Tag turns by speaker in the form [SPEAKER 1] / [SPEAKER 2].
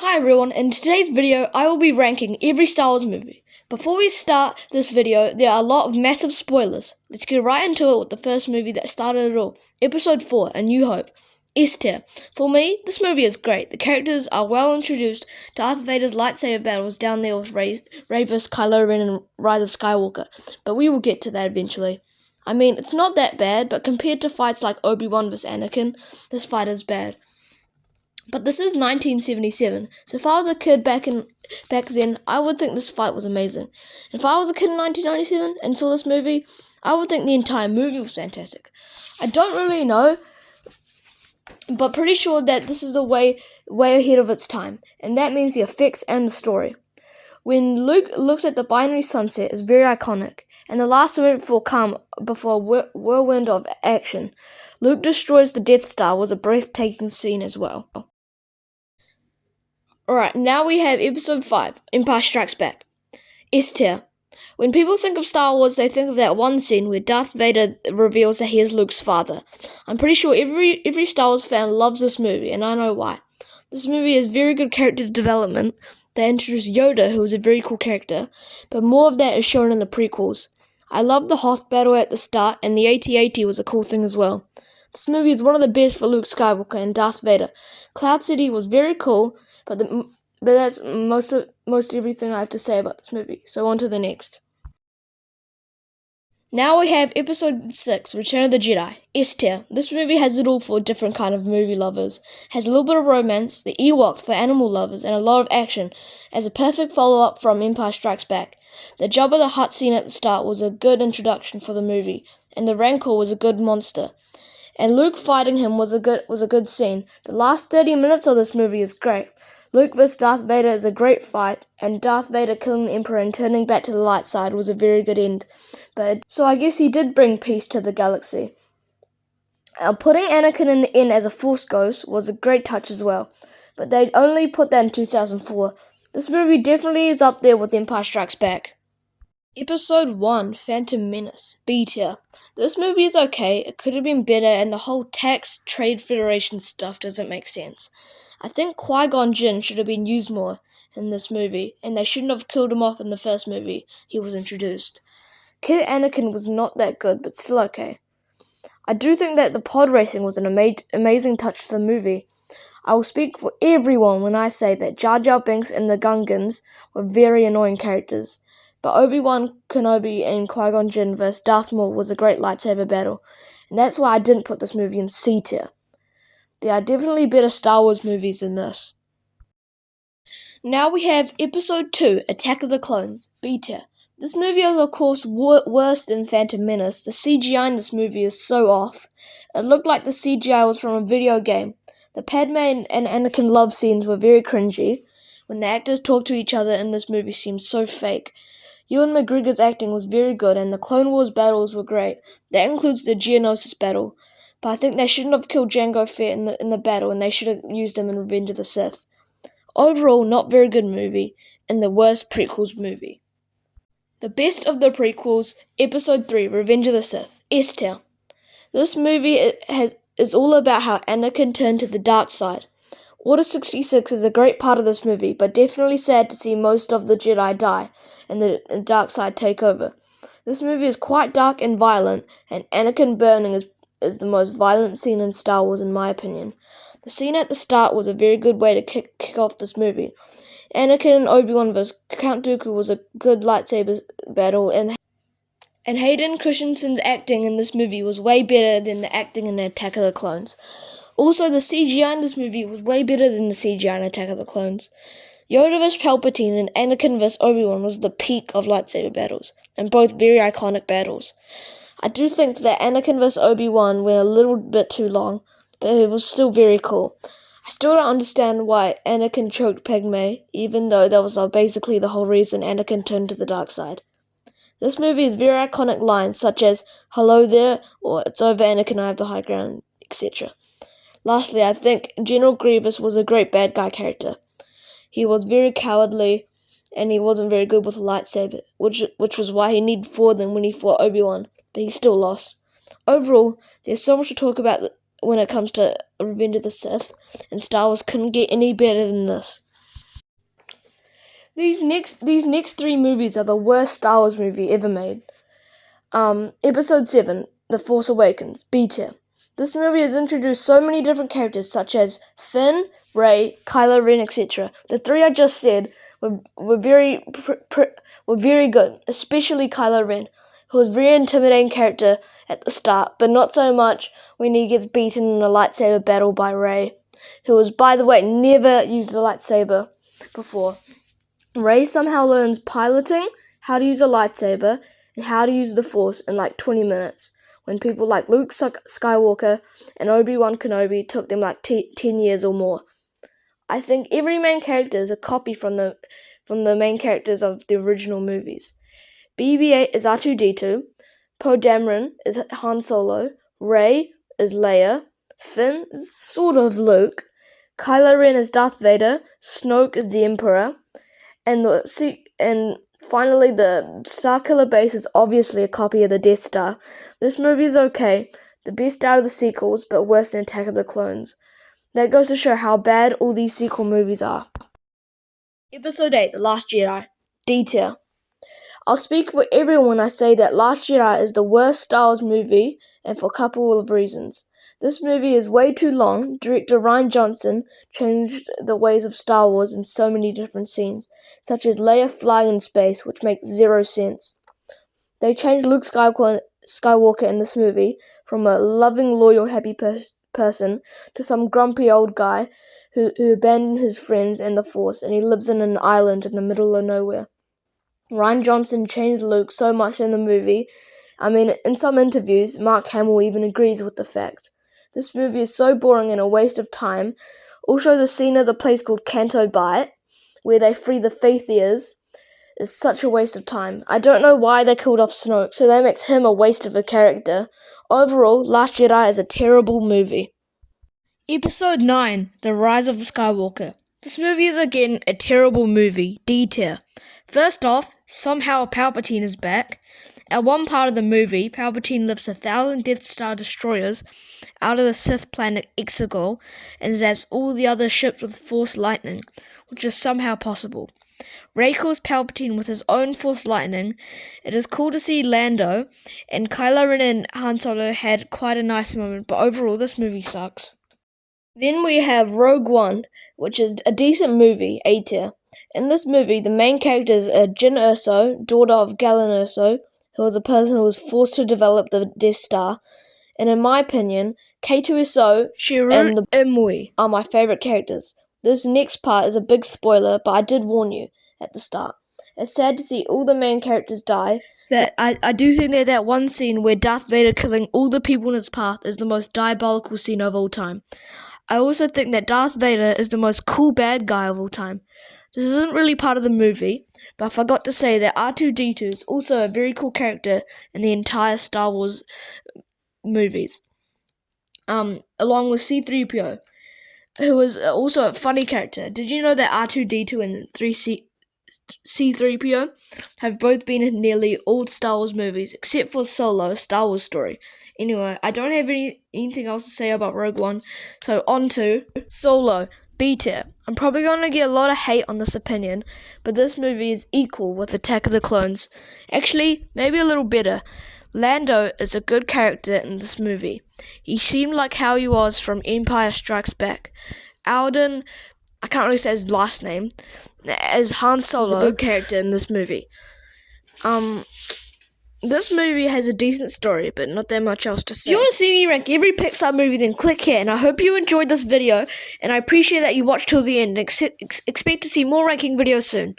[SPEAKER 1] Hi everyone, in today's video I will be ranking every Star Wars movie. Before we start this video, there are a lot of massive spoilers. Let's get right into it with the first movie that started it all. Episode 4, A New Hope. S tier. For me, this movie is great. The characters are well introduced. Darth Vader's lightsaber battle is down there with Rey vs. Kylo Ren and Rise of Skywalker, but we will get to that eventually. I mean, it's not that bad, but compared to fights like Obi-Wan vs. Anakin, this fight is bad. But this is 1977, so if I was a kid back then, I would think this fight was amazing. If I was a kid in 1997 and saw this movie, I would think the entire movie was fantastic. I don't really know, but pretty sure that this is way ahead of its time, and that means the effects and the story. When Luke looks at the binary sunset, is very iconic, and the last event before a whirlwind of action. Luke destroys the Death Star was a breathtaking scene as well. Alright, now we have Episode 5, Empire Strikes Back. S tier. When people think of Star Wars, they think of that one scene where Darth Vader reveals that he is Luke's father. I'm pretty sure every Star Wars fan loves this movie, and I know why. This movie has very good character development. They introduced Yoda, who is a very cool character, but more of that is shown in the prequels. I love the Hoth battle at the start, and the AT-AT was a cool thing as well. This movie is one of the best for Luke Skywalker and Darth Vader. Cloud City was very cool, but that's most everything I have to say about this movie. So on to the next. Now we have Episode 6, Return of the Jedi. S tier. This movie has it all for different kind of movie lovers. Has a little bit of romance, the Ewoks for animal lovers, and a lot of action. As a perfect follow-up from Empire Strikes Back. The Jabba the Hutt scene at the start was a good introduction for the movie, and the Rancor was a good monster. And Luke fighting him was a good scene. The last 30 minutes of this movie is great. Luke vs. Darth Vader is a great fight, and Darth Vader killing the Emperor and turning back to the light side was a very good end. So I guess he did bring peace to the galaxy. Putting Anakin in the end as a Force ghost was a great touch as well, but they only put that in 2004. This movie definitely is up there with Empire Strikes Back. Episode 1, Phantom Menace, B tier. This movie is okay, it could have been better, and the whole tax trade federation stuff doesn't make sense. I think Qui-Gon Jinn should have been used more in this movie, and they shouldn't have killed him off in the first movie he was introduced. Kid Anakin was not that good, but still okay. I do think that the pod racing was an amazing touch to the movie. I will speak for everyone when I say that Jar Jar Binks and the Gungans were very annoying characters. But Obi-Wan Kenobi and Qui-Gon Jinn vs. Darth Maul was a great lightsaber battle, and that's why I didn't put this movie in C tier. There are definitely better Star Wars movies than this. Now we have Episode 2, Attack of the Clones, B tier. This movie is of course worse than Phantom Menace. The CGI in this movie is so off. It looked like the CGI was from a video game. The Padme and Anakin love scenes were very cringy. When the actors talk to each other in this movie seemed so fake. Ewan McGregor's acting was very good, and the Clone Wars battles were great. That includes the Geonosis battle. But I think they shouldn't have killed Jango Fett in the battle, and they should have used him in Revenge of the Sith. Overall, not very good movie, and the worst prequels movie. The best of the prequels, Episode 3, Revenge of the Sith, S tier. This movie is all about how Anakin turned to the dark side. Order 66 is a great part of this movie, but definitely sad to see most of the Jedi die and the dark side take over. This movie is quite dark and violent, and Anakin burning is the most violent scene in Star Wars in my opinion. The scene at the start was a very good way to kick off this movie. Anakin and Obi-Wan vs. Count Dooku was a good lightsaber battle, and Hayden Christensen's acting in this movie was way better than the acting in Attack of the Clones. Also, the CGI in this movie was way better than the CGI in Attack of the Clones. Yoda vs. Palpatine and Anakin vs. Obi-Wan was the peak of lightsaber battles, and both very iconic battles. I do think that Anakin vs. Obi-Wan went a little bit too long, but it was still very cool. I still don't understand why Anakin choked Padme, even though that was basically the whole reason Anakin turned to the dark side. This movie has very iconic lines such as, "Hello there," or "It's over Anakin, I have the high ground," etc. Lastly, I think General Grievous was a great bad guy character. He was very cowardly, and he wasn't very good with a lightsaber, which was why he needed 4 of them when he fought Obi-Wan, but he still lost. Overall, there's so much to talk about when it comes to Revenge of the Sith, and Star Wars couldn't get any better than this. These next three movies are the worst Star Wars movie ever made. Episode 7, The Force Awakens, B tier. This movie has introduced so many different characters such as Finn, Rey, Kylo Ren, etc. The three I just said were very good, especially Kylo Ren, who was a very intimidating character at the start, but not so much when he gets beaten in a lightsaber battle by Rey, who was, by the way, never used a lightsaber before. Rey somehow learns piloting, how to use a lightsaber, and how to use the Force in like 20 minutes, when people like Luke Skywalker and Obi-Wan Kenobi took them like 10 years or more. I think every main character is a copy from the main characters of the original movies. BB-8 is R2-D2, Poe Dameron is Han Solo, Rey is Leia, Finn is sort of Luke, Kylo Ren is Darth Vader, Snoke is the Emperor, and finally the Starkiller base is obviously a copy of the Death Star. This movie is okay, the best out of the sequels, but worse than Attack of the Clones. That goes to show how bad all these sequel movies are. Episode 8, The Last Jedi, D tier. I'll speak for everyone when I say that Last Jedi is the worst Star Wars movie, and for a couple of reasons. This movie is way too long. Director Rian Johnson changed the ways of Star Wars in so many different scenes, such as Leia flying in space, which makes zero sense. They changed Luke Skywalker in this movie from a loving, loyal, happy person to some grumpy old guy who abandoned his friends and the Force, and he lives in an island in the middle of nowhere. Rian Johnson changed Luke so much in the movie. I mean, in some interviews, Mark Hamill even agrees with the fact. This movie is so boring and a waste of time. Also, the scene of the place called Canto Bight, where they free the Faithiers, is such a waste of time. I don't know why they killed off Snoke, so that makes him a waste of a character. Overall, Last Jedi is a terrible movie. Episode 9, The Rise of Skywalker. This movie is again a terrible movie, D tier. First off, somehow Palpatine is back. At one part of the movie, Palpatine lifts 1,000 Death Star destroyers out of the Sith planet Exegol and zaps all the other ships with Force lightning, which is somehow possible. Rey kills Palpatine with his own Force lightning. It is cool to see Lando, and Kylo Ren and Han Solo had quite a nice moment, but overall this movie sucks. Then we have Rogue One, which is a decent movie, A tier. In this movie, the main character is Jyn Erso, daughter of Galen Erso, who was a person who was forced to develop the Death Star. And in my opinion, K2SO and the Imwe are my favourite characters. This next part is a big spoiler, but I did warn you at the start. It's sad to see all the main characters die. I do think that one scene where Darth Vader killing all the people in his path is the most diabolical scene of all time. I also think that Darth Vader is the most cool bad guy of all time. This isn't really part of the movie, but I forgot to say that R2-D2 is also a very cool character in the entire Star Wars movies, along with C-3PO, who is also a funny character. Did you know that R2-D2 and C-3PO have both been in nearly all Star Wars movies, except for Solo, a Star Wars story? Anyway, I don't have anything else to say about Rogue One, so on to Solo, B tier. I'm probably going to get a lot of hate on this opinion, but this movie is equal with Attack of the Clones. Actually, maybe a little better. Lando is a good character in this movie. He seemed like how he was from Empire Strikes Back. Alden, I can't really say his last name, as Han Solo, is a good character in this movie. This movie has a decent story, but not that much else to say. If you want to see me rank every Pixar movie, then click here. And I hope you enjoyed this video, and I appreciate that you watched till the end. And expect to see more ranking videos soon.